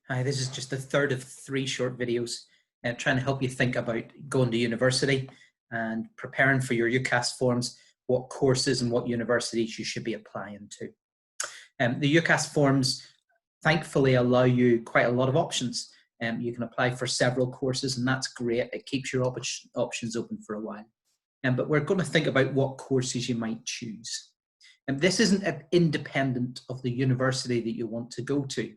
Hi, this is just the third of 3 short videos trying to help you think about going to university and preparing for your UCAS forms, what courses and what universities you should be applying to. The UCAS forms thankfully allow you quite a lot of options. You can apply for several courses, and that's great. It keeps your options open for a while. But we're going to think about what courses you might choose. And this isn't independent of the university that you want to go to.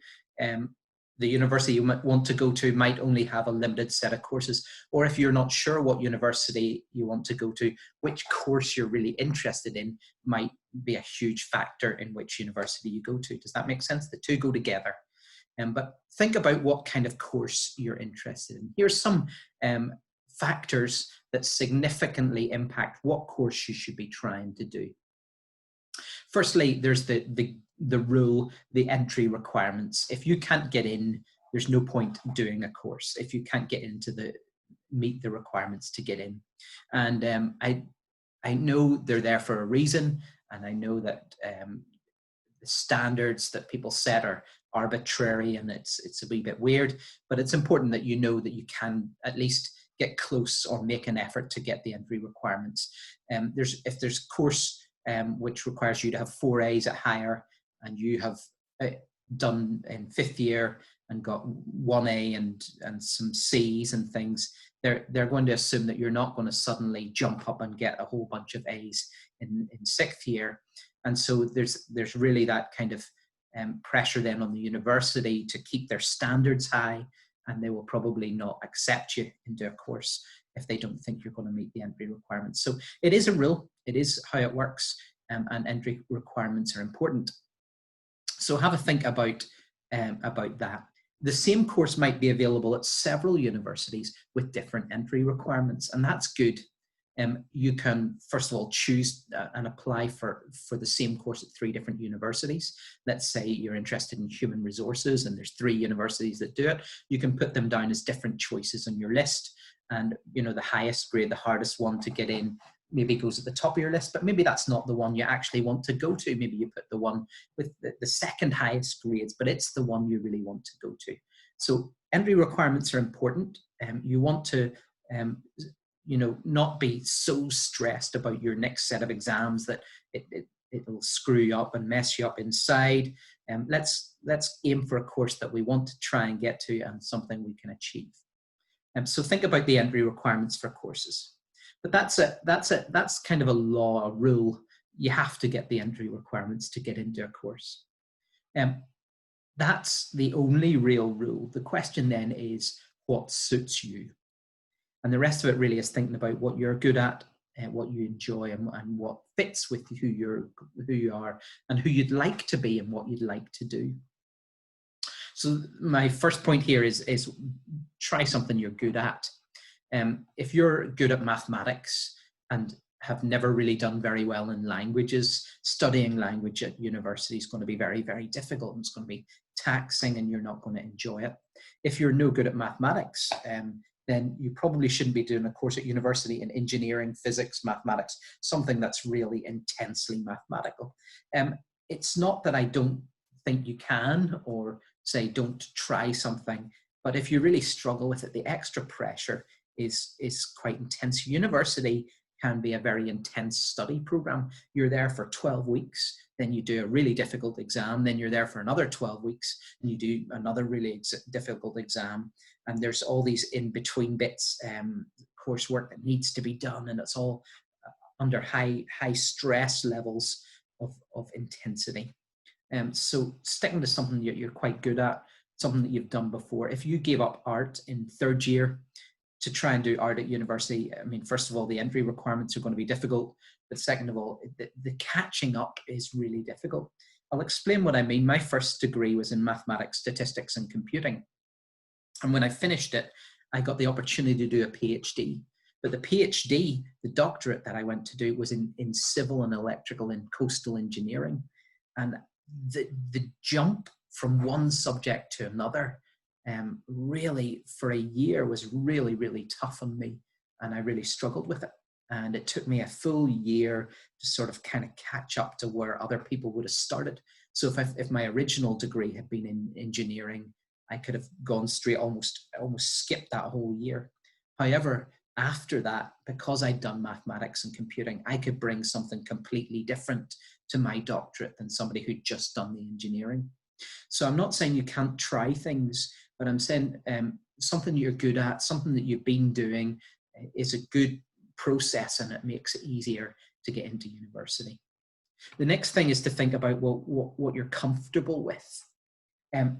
The university you might want to go to might only have a limited set of courses, or if you're not sure what university you want to go to, which course you're really interested in might be a huge factor in which university you go to. Does that make sense? The two go together. But think about what kind of course you're interested in. Here's some factors that significantly impact what course you should be trying to do. Firstly, there's the rule, the entry requirements. If you can't get in, there's no point doing a course if you can't get into meet the requirements to get in. And I know they're there for a reason, and I know that the standards that people set are arbitrary, and it's a wee bit weird, but it's important that you know that you can at least get close or make an effort to get the entry requirements. If there's course which requires you to have 4 A's at higher, and you have done in 5th year and got 1 A and some C's and things, they're going to assume that you're not going to suddenly jump up and get a whole bunch of A's in 6th year. And so there's really that kind of pressure then on the university to keep their standards high, and they will probably not accept you into a course if they don't think you're going to meet the entry requirements. So it is a rule, it is how it works, and entry requirements are important. So have a think about that. The same course might be available at several universities with different entry requirements, and that's good. You can, first of all, choose and apply for the same course at 3 different universities. Let's say you're interested in human resources and there's 3 universities that do it. You can put them down as different choices on your list. And the highest grade, the hardest one to get in, maybe goes at the top of your list, but maybe that's not the one you actually want to go to. Maybe you put the one with the second highest grades, but it's the one you really want to go to. So entry requirements are important. You want to not be so stressed about your next set of exams that it'll screw you up and mess you up inside. Let's aim for a course that we want to try and get to, and something we can achieve. So think about the entry requirements for courses. But that's kind of a law, a rule. You have to get the entry requirements to get into a course. That's the only real rule. The question then is, what suits you? And the rest of it really is thinking about what you're good at, what you enjoy, and what fits with who you are, and who you'd like to be, and what you'd like to do. So my first point here is try something you're good at. If you're good at mathematics and have never really done very well in languages, studying language at university is going to be very, very difficult, and it's going to be taxing, and you're not going to enjoy it. If you're no good at mathematics, then you probably shouldn't be doing a course at university in engineering, physics, mathematics, something that's really intensely mathematical. It's not that I don't think you can, or say don't try something, but if you really struggle with it, the extra pressure is quite intense. University can be a very intense study program. You're there for 12 weeks, then you do a really difficult exam, then you're there for another 12 weeks, and you do another really difficult exam, and there's all these in-between bits, coursework that needs to be done, and it's all under high stress levels of intensity. So sticking to something you're quite good at, something that you've done before. If you gave up art in 3rd year to try and do art at university, I mean, first of all, the entry requirements are going to be difficult, but second of all, the catching up is really difficult. I'll explain what I mean. My first degree was in mathematics, statistics, and computing. And when I finished it, I got the opportunity to do a PhD. But the PhD, the doctorate that I went to do, was in civil and electrical and coastal engineering. And the jump from one subject to another really for a year was really, really tough on me, and I really struggled with it. And it took me a full year to sort of kind of catch up to where other people would have started. So if my original degree had been in engineering, I could have gone straight, almost skipped that whole year. However, after that, because I'd done mathematics and computing, I could bring something completely different to my doctorate than somebody who'd just done the engineering. So I'm not saying you can't try things, but I'm saying something you're good at, something that you've been doing is a good process, and it makes it easier to get into university. The next thing is to think about, well, what you're comfortable with.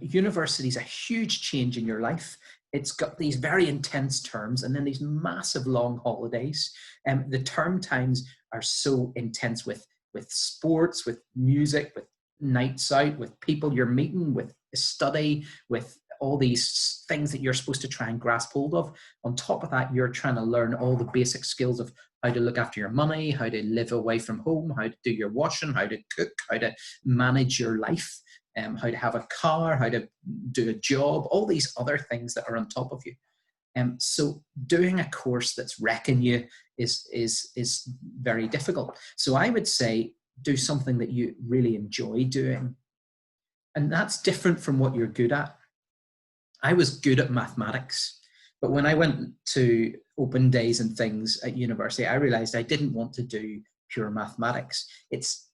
University is a huge change in your life. It's got these very intense terms and then these massive long holidays. The term times are so intense with sports, with music, with nights out, with people you're meeting, with study, with all these things that you're supposed to try and grasp hold of. On top of that, you're trying to learn all the basic skills of how to look after your money, how to live away from home, how to do your washing, how to cook, how to manage your life, how to have a car, how to do a job, all these other things that are on top of you. So doing a course that's wrecking you is very difficult. So I would say do something that you really enjoy doing. And that's different from what you're good at. I was good at mathematics, but when I went to open days and things at university, I realized I didn't want to do pure mathematics. It's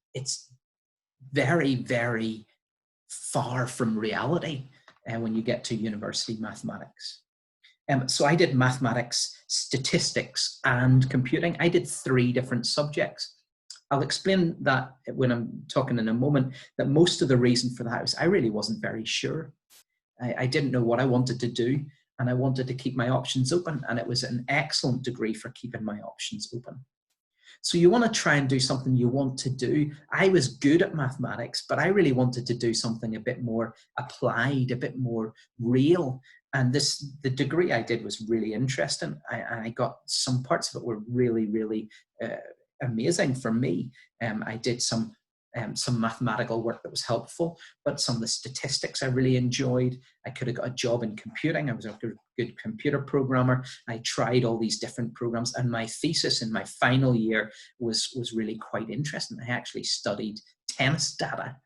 very, very far from reality when you get to university mathematics. So I did mathematics, statistics, and computing. I did 3 different subjects. I'll explain that when I'm talking in a moment, that most of the reason for that was I really wasn't very sure. I didn't know what I wanted to do, and I wanted to keep my options open, and it was an excellent degree for keeping my options open. So you want to try and do something you want to do. I was good at mathematics, but I really wanted to do something a bit more applied, a bit more real. And the degree I did was really interesting. I got some parts of it were really, really amazing for me. I did some mathematical work that was helpful, but some of the statistics I really enjoyed. I could have got a job in computing. I was a good computer programmer. I tried all these different programs, and my thesis in my final year was really quite interesting. I actually studied tennis data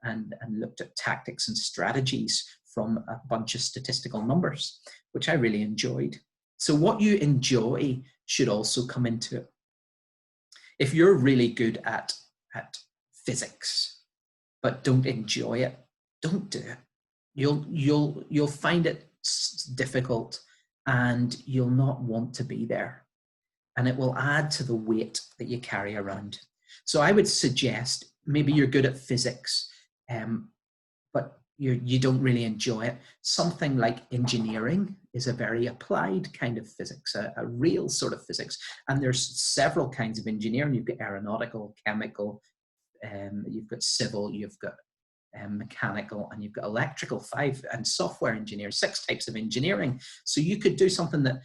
and looked at tactics and strategies from a bunch of statistical numbers, which I really enjoyed. So what you enjoy should also come into it. If you're really good at physics, but don't enjoy it, don't do it. You'll find it difficult, and you'll not want to be there, and it will add to the weight that you carry around. So I would suggest maybe you're good at physics, but you don't really enjoy it. Something like engineering is a very applied kind of physics, a real sort of physics. And there's several kinds of engineering. You've got aeronautical, chemical, you've got civil, you've got mechanical, and you've got electrical, 5, and software engineering, 6 types of engineering. So you could do something that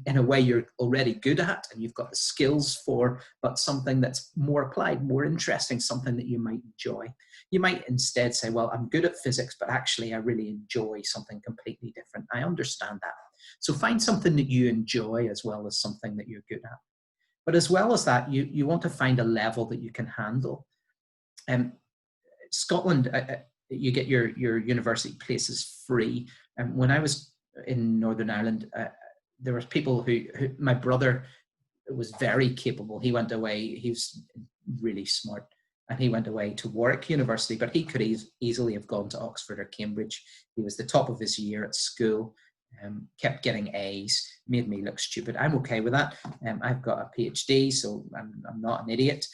in a way you're already good at and you've got the skills for, but something that's more applied, more interesting, something that you might enjoy. You might instead say, well, I'm good at physics, but actually I really enjoy something completely different. I understand that. So find something that you enjoy as well as something that you're good at. But as well as that, you want to find a level that you can handle. Scotland, you get your university places free. When I was in Northern Ireland, there were people who my brother was very capable. He went away, he was really smart, and he went away to Warwick University, but he could easily have gone to Oxford or Cambridge. He was the top of his year at school, kept getting A's, made me look stupid. I'm okay with that. I've got a PhD, so I'm not an idiot.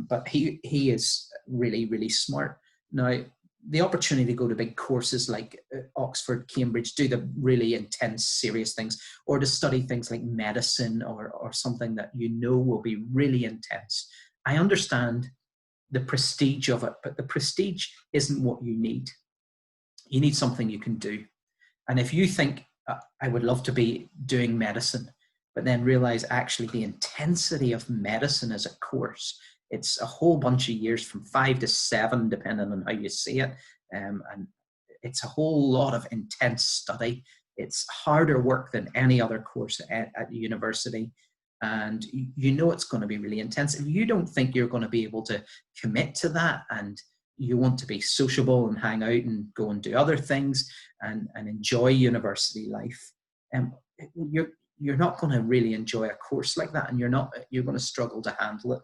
But he is really, really smart. Now, the opportunity to go to big courses like Oxford, Cambridge, do the really intense, serious things, or to study things like medicine or something that you know will be really intense. I understand the prestige of it, but the prestige isn't what you need. You need something you can do. And if you think, I would love to be doing medicine, but then realize actually the intensity of medicine as a course, it's a whole bunch of years from 5 to 7, depending on how you see it. And it's a whole lot of intense study. It's harder work than any other course at university. And you know it's going to be really intense. If you don't think you're going to be able to commit to that and you want to be sociable and hang out and go and do other things and enjoy university life, you're not going to really enjoy a course like that, and you're going to struggle to handle it.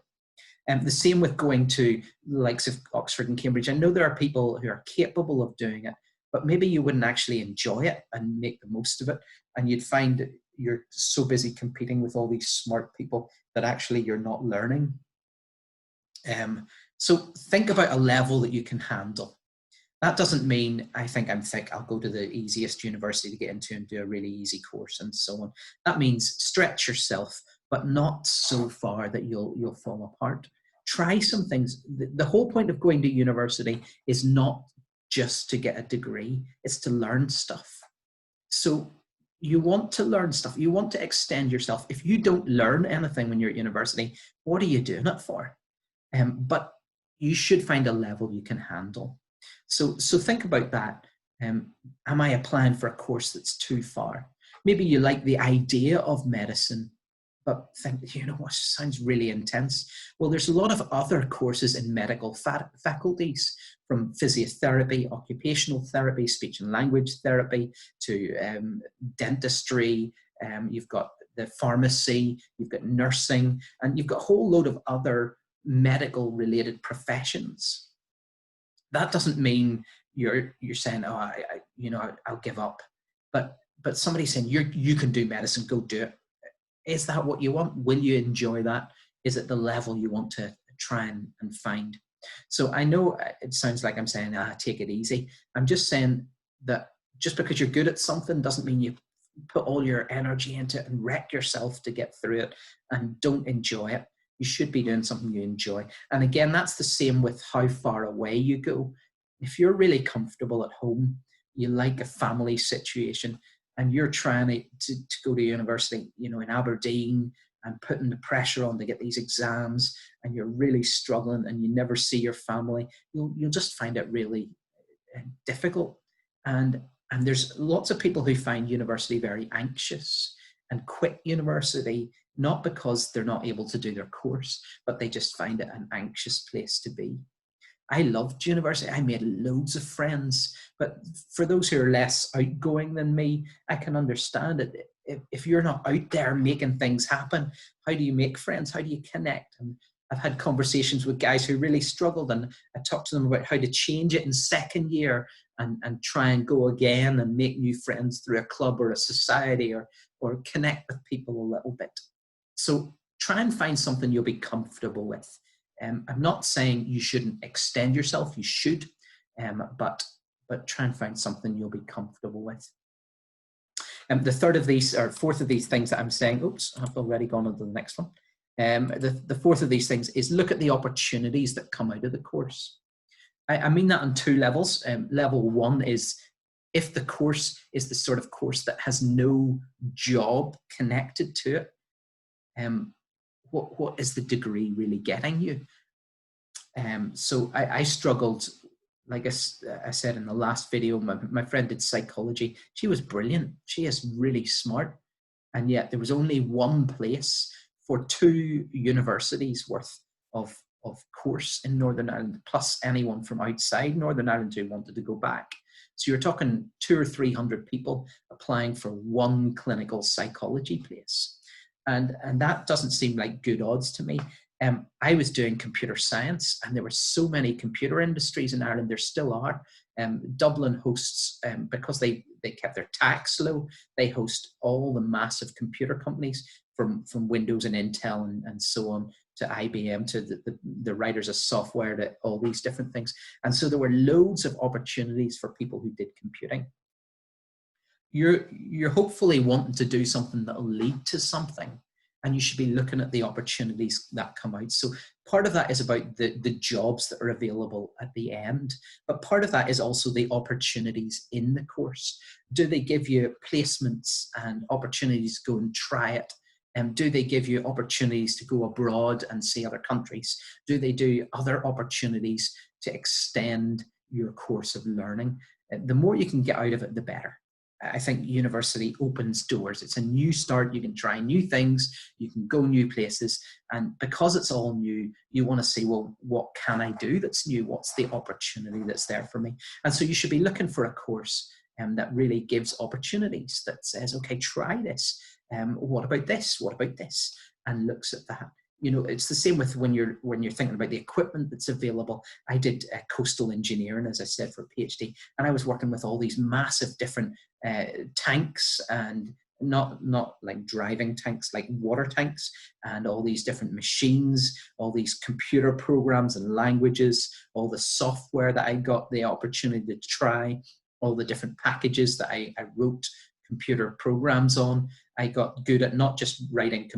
The same with going to the likes of Oxford and Cambridge. I know there are people who are capable of doing it, but maybe you wouldn't actually enjoy it and make the most of it. And you'd find that you're so busy competing with all these smart people that actually you're not learning. So think about a level that you can handle. That doesn't mean I think I'll go to the easiest university to get into and do a really easy course and so on. That means stretch yourself, but not so far that you'll fall apart. Try some things. The whole point of going to university is not just to get a degree, it's to learn stuff. So you want to learn stuff, you want to extend yourself. If you don't learn anything when you're at university, what are you doing it for? But you should find a level you can handle. So think about that. Am I applying for a course that's too far? Maybe you like the idea of medicine, but think, you know what, sounds really intense. Well, there's a lot of other courses in medical faculties, from physiotherapy, occupational therapy, speech and language therapy, to dentistry. You've got the pharmacy, you've got nursing, and you've got a whole load of other medical related professions. That doesn't mean you're saying, oh, I'll give up. But somebody's saying you can do medicine, go do it. Is that what you want? Will you enjoy that? Is it the level you want to try and find? So I know it sounds like I'm saying, take it easy. I'm just saying that just because you're good at something doesn't mean you put all your energy into it and wreck yourself to get through it and don't enjoy it. You should be doing something you enjoy. And again, that's the same with how far away you go. If you're really comfortable at home, you like a family situation, and you're trying to go to university, in Aberdeen, and putting the pressure on to get these exams, and you're really struggling and you never see your family, you'll just find it really difficult. And there's lots of people who find university very anxious and quit university, not because they're not able to do their course, but they just find it an anxious place to be. I loved university. I made loads of friends, but for those who are less outgoing than me, I can understand it. If you're not out there making things happen, how do you make friends? How do you connect? And I've had conversations with guys who really struggled, and I talked to them about how to change it in second year and try and go again and make new friends through a club or a society, or connect with people a little bit. So try and find something you'll be comfortable with. I'm not saying you shouldn't extend yourself, you should, but try and find something you'll be comfortable with. The fourth of these things that I'm saying, I've already gone on to the next one. The fourth of these things is look at the opportunities that come out of the course. I mean that on two levels. Level one is if the course is the sort of course that has no job connected to it, what is the degree really getting you? So I struggled, like I said in the last video, my friend did psychology. She was brilliant. She is really smart. And yet there was only one place for 2 universities worth of course in Northern Ireland, plus anyone from outside Northern Ireland who wanted to go back. So you're talking 200 or 300 people applying for one clinical psychology place. And that doesn't seem like good odds to me. I was doing computer science, and there were so many computer industries in Ireland. There still are. Dublin hosts, because they kept their tax low, they host all the massive computer companies from Windows and Intel and so on, to IBM, to the writers of software, to all these different things. And so there were loads of opportunities for people who did computing. You're hopefully wanting to do something that will lead to something, and you should be looking at the opportunities that come out. So part of that is about the jobs that are available at the end, but part of that is also the opportunities in the course. Do they give you placements and opportunities to go and try it? Do they give you opportunities to go abroad and see other countries? Do they do other opportunities to extend your course of learning? The more you can get out of it, the better. I think university opens doors. It's a new start. You can try new things. You can go new places. And because it's all new, you want to say, well, what can I do that's new? What's the opportunity that's there for me? And so you should be looking for a course that really gives opportunities, that says, okay, try this. What about this? What about this? And looks at that. You know, it's the same with when you're thinking about the equipment that's available. I did coastal engineering, as I said, for a PhD, and I was working with all these massive different tanks, and not like driving tanks, like water tanks, and all these different machines, all these computer programs and languages, all the software that I got the opportunity to try, all the different packages that I wrote computer programs on. I got good at not just writing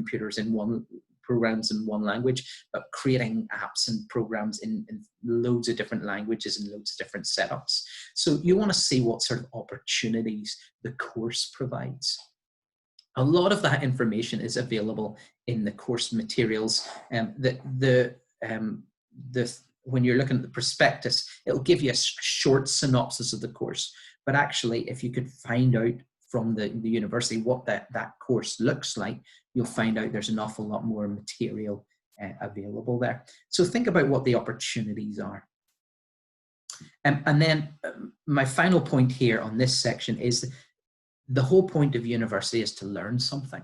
programs in one language, but creating apps and programs in loads of different languages and loads of different setups. So you want to see what sort of opportunities the course provides. A lot of that information is available in the course materials. When you're looking at the prospectus, it'll give you a short synopsis of the course. But actually, if you could find out from the university what that course looks like, you'll find out there's an awful lot more material available there. So think about what the opportunities are. And then my final point here on this section is the whole point of university is to learn something.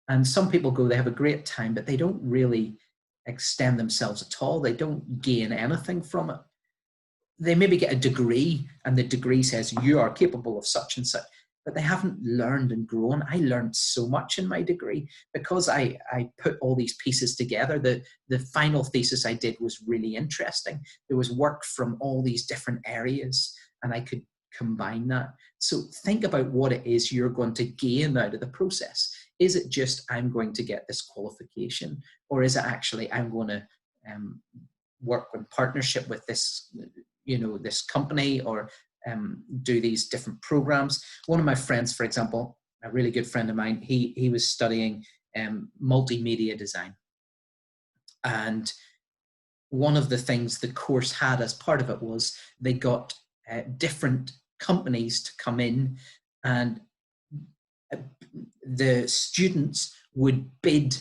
And some people go, they have a great time, but they don't really extend themselves at all. They don't gain anything from it. They maybe get a degree, and the degree says you are capable of such and such, but they haven't learned and grown. I learned so much in my degree because I put all these pieces together. The final thesis I did was really interesting. There was work from all these different areas, and I could combine that. So think about what it is you're going to gain out of the process. Is it just I'm going to get this qualification, or is it actually I'm going to work in partnership with this, this company, or do these different programs? One of my friends, for example, a really good friend of mine, he was studying multimedia design, and one of the things the course had as part of it was they got different companies to come in, and the students would bid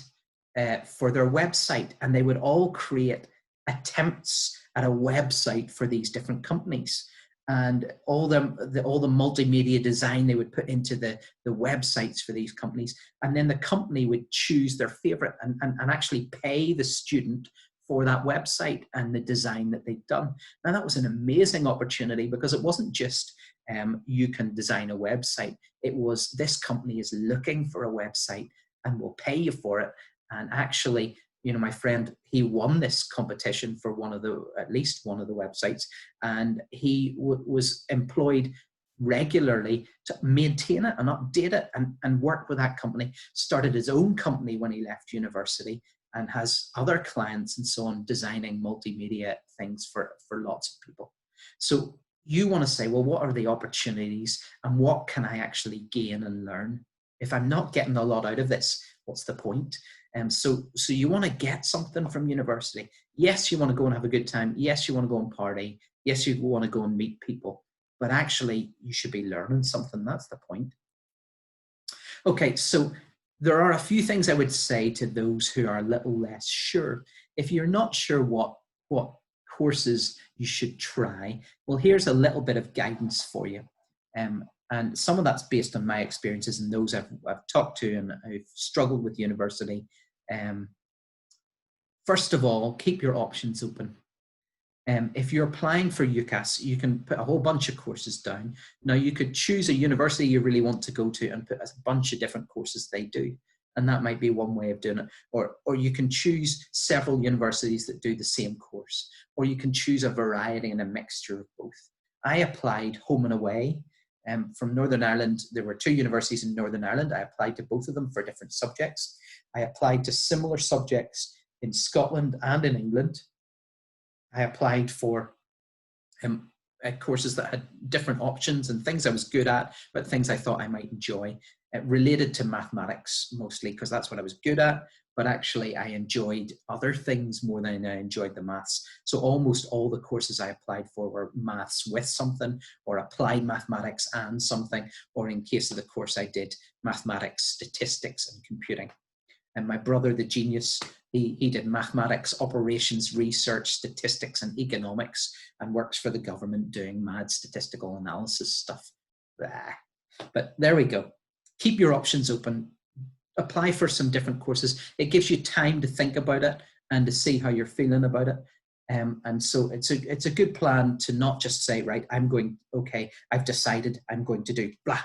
for their website, and they would all create attempts at a website for these different companies, and all the multimedia design they would put into the websites for these companies, and then the company would choose their favorite and actually pay the student for that website and the design that they'd done. Now that was an amazing opportunity, because it wasn't just you can design a website. It was this company is looking for a website and will pay you for it. And actually, my friend, he won this competition for at least one of the websites, and he was employed regularly to maintain it and update it and work with that company. Started his own company when he left university, and has other clients and so on, designing multimedia things for lots of people. So you want to say, well, what are the opportunities and what can I actually gain and learn? If I'm not getting a lot out of this, what's the point? So you want to get something from university. Yes, you want to go and have a good time. Yes, you want to go and party. Yes, you want to go and meet people. But actually, you should be learning something. That's the point. Okay, so there are a few things I would say to those who are a little less sure. If you're not sure what courses you should try, well, here's a little bit of guidance for you. And some of that's based on my experiences and those I've talked to and I've struggled with university. First of all, keep your options open. If you're applying for UCAS, you can put a whole bunch of courses down. Now, you could choose a university you really want to go to and put a bunch of different courses they do. And that might be one way of doing it. Or you can choose several universities that do the same course. Or you can choose a variety and a mixture of both. I applied home and away. From Northern Ireland, there were 2 universities in Northern Ireland. I applied to both of them for different subjects. I applied to similar subjects in Scotland and in England. I applied for courses that had different options and things I was good at, but things I thought I might enjoy, related to mathematics mostly, because that's what I was good at, but actually I enjoyed other things more than I enjoyed the maths. So almost all the courses I applied for were maths with something, or applied mathematics and something, or in case of the course I did, mathematics, statistics, and computing. And my brother, the genius, he did mathematics, operations, research, statistics, and economics, and works for the government doing mad statistical analysis stuff. But there we go. Keep your options open. Apply for some different courses. It gives you time to think about it and to see how you're feeling about it. And so it's a good plan to not just say, right, I've decided I'm going to do blah.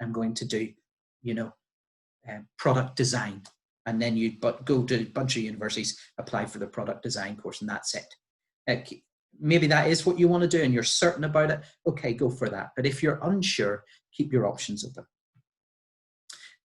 I'm going to do, product design. And then go to a bunch of universities, apply for the product design course, and that's it. Maybe that is what you want to do and you're certain about it. Okay, go for that. But if you're unsure, keep your options open.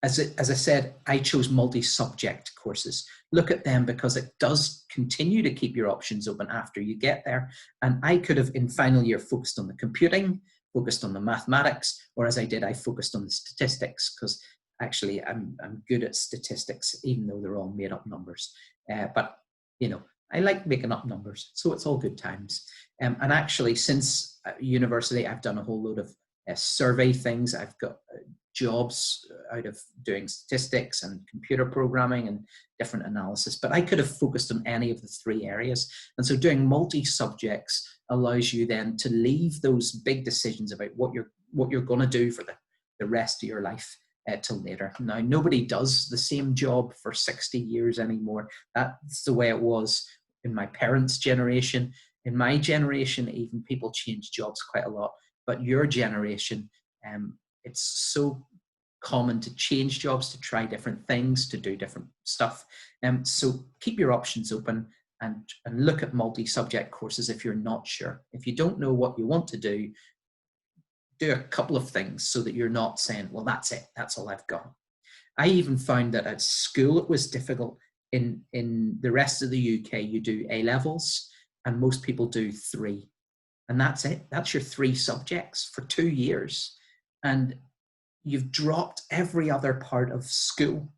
As I said, I chose multi-subject courses. Look at them because it does continue to keep your options open after you get there. And I could have, in final year, focused on the computing, focused on the mathematics, or as I did, I focused on the statistics, because actually I'm good at statistics, even though they're all made up numbers. But, I like making up numbers, so it's all good times. And actually, since university, I've done a whole load of survey things. I've got jobs out of doing statistics and computer programming and different analysis, but I could have focused on any of the three areas. And so doing multi-subjects allows you then to leave those big decisions about what you're going to do for the rest of your life till later. Now, nobody does the same job for 60 years anymore. That's the way it was in my parents' generation. In my generation, even people change jobs quite a lot. But your generation, it's so common to change jobs, to try different things, to do different stuff. So keep your options open and look at multi-subject courses if you're not sure. If you don't know what you want to do a couple of things so that you're not saying, well, that's it, that's all I've got. I even found that at school it was difficult. In the rest of the UK, you do A-levels, and most people do 3. And that's it. That's your 3 subjects for 2 years. And you've dropped every other part of school.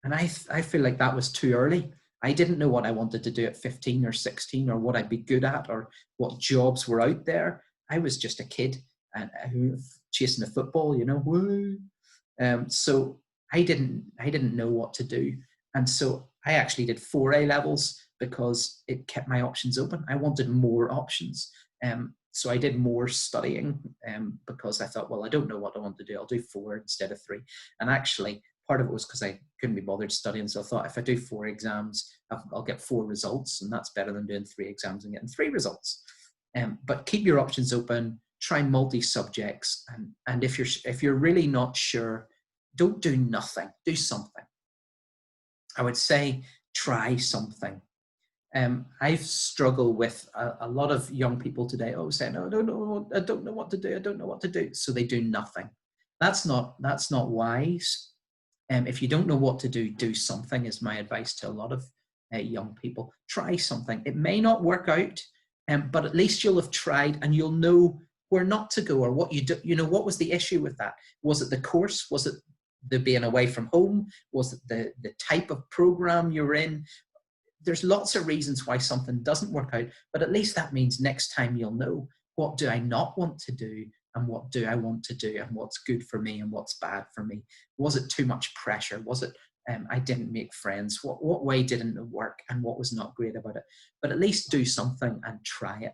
And I feel like that was too early. I didn't know what I wanted to do at 15 or 16 or what I'd be good at or what jobs were out there. I was just a kid and chasing a football, woo. So I didn't know what to do. And so I actually did 4 A-levels because it kept my options open. I wanted more options. So I did more studying because I thought, well, I don't know what I want to do. I'll do 4 instead of 3. And actually, part of it was because I couldn't be bothered studying. So I thought if I do 4 exams, I'll get 4 results. And that's better than doing 3 exams and getting 3 results. But keep your options open. Try multi-subjects. And if you're really not sure, don't do nothing. Do something. I would say try something. I've struggled with a lot of young people today saying, I don't know what to do. I don't know what to do. So they do nothing. That's not wise. If you don't know what to do something is my advice to a lot of young people. Try something. It may not work out, but at least you'll have tried and you'll know where not to go or what you do. What was the issue with that? Was it the course? Was it the being away from home? Was it the type of program you're in? There's lots of reasons why something doesn't work out, but at least that means next time you'll know, what do I not want to do and what do I want to do and what's good for me and what's bad for me. Was it too much pressure? Was it I didn't make friends? What way didn't it work and what was not great about it? But at least do something and try it.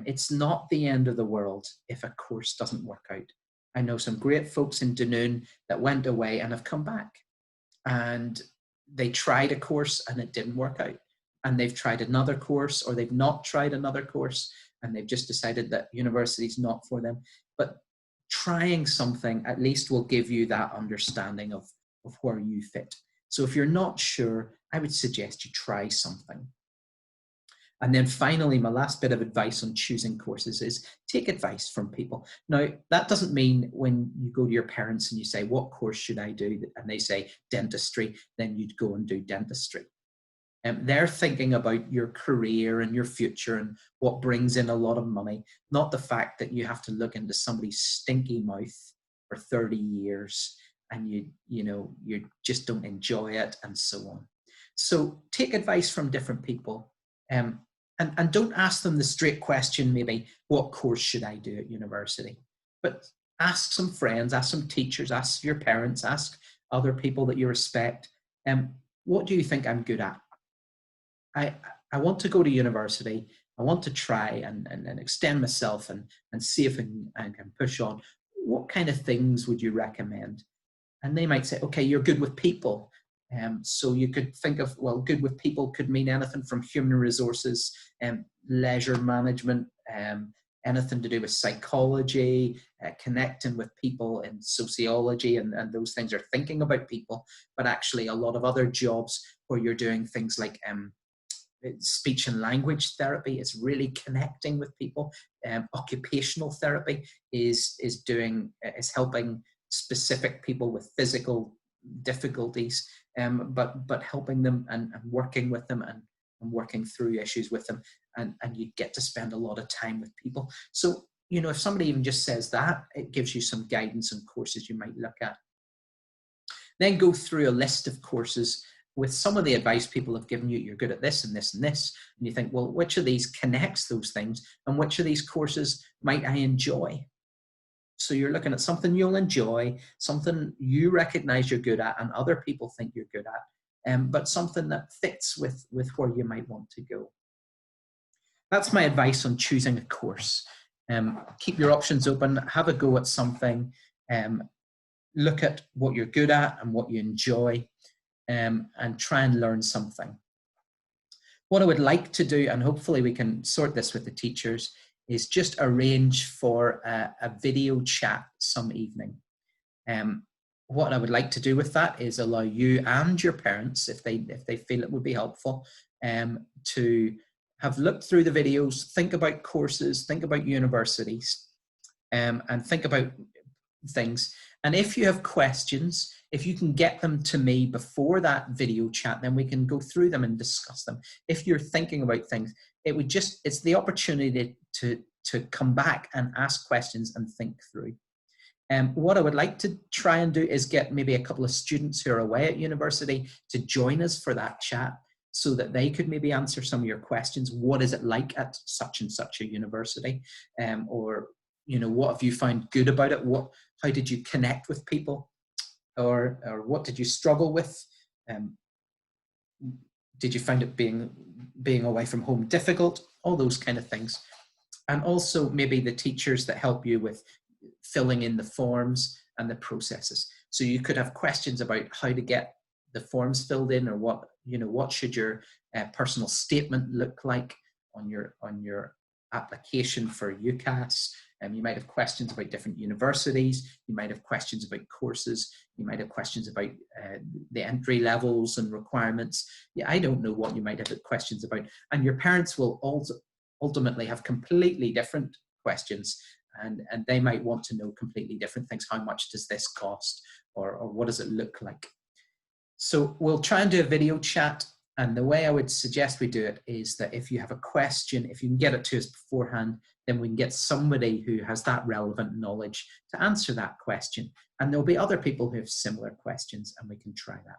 It's not the end of the world if a course doesn't work out. I know some great folks in Dunoon that went away and have come back, and they tried a course and it didn't work out, and they've tried another course or they've not tried another course and they've just decided that university is not for them. But trying something at least will give you that understanding of where you fit. So if you're not sure, I would suggest you try something. And then finally, my last bit of advice on choosing courses is take advice from people. Now, that doesn't mean when you go to your parents and you say, what course should I do? And they say dentistry, then you'd go and do dentistry. They're thinking about your career and your future and what brings in a lot of money, not the fact that you have to look into somebody's stinky mouth for 30 years and you just don't enjoy it and so on. So take advice from different people, and don't ask them the straight question, maybe, what course should I do at university? But ask some friends, ask some teachers, ask your parents, ask other people that you respect, what do you think I'm good at? I, I want to go to university. I want to try and extend myself and see if I can push on. What kind of things would you recommend? And they might say, okay, you're good with people. So you could think of, well, good with people could mean anything from human resources, leisure management, anything to do with psychology, connecting with people in sociology, and those things are thinking about people, but actually a lot of other jobs where you're doing things like speech and language therapy is really connecting with people. Occupational therapy is helping specific people with physical difficulties, but helping them and working with them and working through issues with them, and you get to spend a lot of time with people. So, you know, if somebody even just says that, it gives you some guidance on courses you might look at. Then go through a list of courses with some of the advice people have given you. You're good at this and this and this, and you think, well, which of these connects those things, and which of these courses might I enjoy? So you're looking at something you'll enjoy, something you recognize you're good at and other people think you're good at, but something that fits with where you might want to go. That's my advice on choosing a course. Keep your options open, have a go at something, look at what you're good at and what you enjoy, and try and learn something. What I would like to do, and hopefully we can sort this with the teachers, is just arrange for a video chat some evening. What I would like to do with that is allow you and your parents, if they feel it would be helpful, to have looked through the videos, think about courses, think about universities, and think about things. And if you have questions, if you can get them to me before that video chat, then we can go through them and discuss them. If you're thinking about things, it's the opportunity to come back and ask questions and think through. What I would like to try and do is get maybe a couple of students who are away at university to join us for that chat, so that they could maybe answer some of your questions. What is it like at such and such a university? Or, you know, what have you found good about it? How did you connect with people? Or what did you struggle with? Did you find it being away from home difficult? All those kind of things. And also maybe the teachers that help you with filling in the forms and the processes. So you could have questions about how to get the forms filled in, or what should your personal statement look like on your application for UCAS. You might have questions about different universities. You might have questions about courses. You might have questions about the entry levels and requirements. Yeah, I don't know what you might have questions about. And your parents will also ultimately have completely different questions, and they might want to know completely different things. How much does this cost, or what does it look like? So we'll try and do a video chat. And the way I would suggest we do it is that if you have a question, if you can get it to us beforehand, then we can get somebody who has that relevant knowledge to answer that question. And there'll be other people who have similar questions, and we can try that.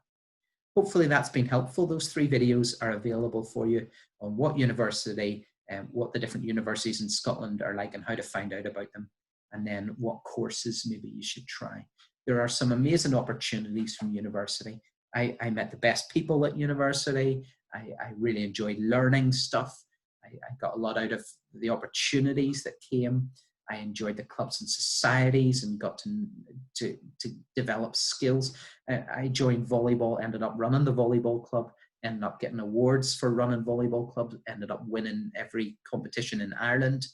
Hopefully that's been helpful. Those 3 videos are available for you on what university, what the different universities in Scotland are like and how to find out about them, and then what courses maybe you should try. There are some amazing opportunities from university. I met the best people at university. I really enjoyed learning stuff. I got a lot out of the opportunities that came. I enjoyed the clubs and societies and got to develop skills. I joined volleyball, ended up running the volleyball club, ended up getting awards for running volleyball clubs, ended up winning every competition in Ireland.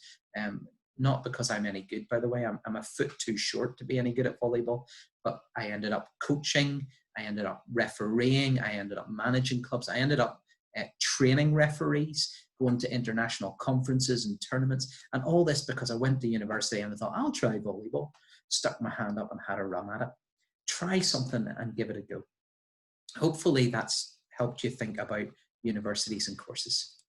Not because I'm any good, by the way. I'm a foot too short to be any good at volleyball, but I ended up coaching. I ended up refereeing. I ended up managing clubs. I ended up training referees, going to international conferences and tournaments, and all this because I went to university and I thought, I'll try volleyball. Stuck my hand up and had a run at it. Try something and give it a go. Hopefully that's helped you think about universities and courses.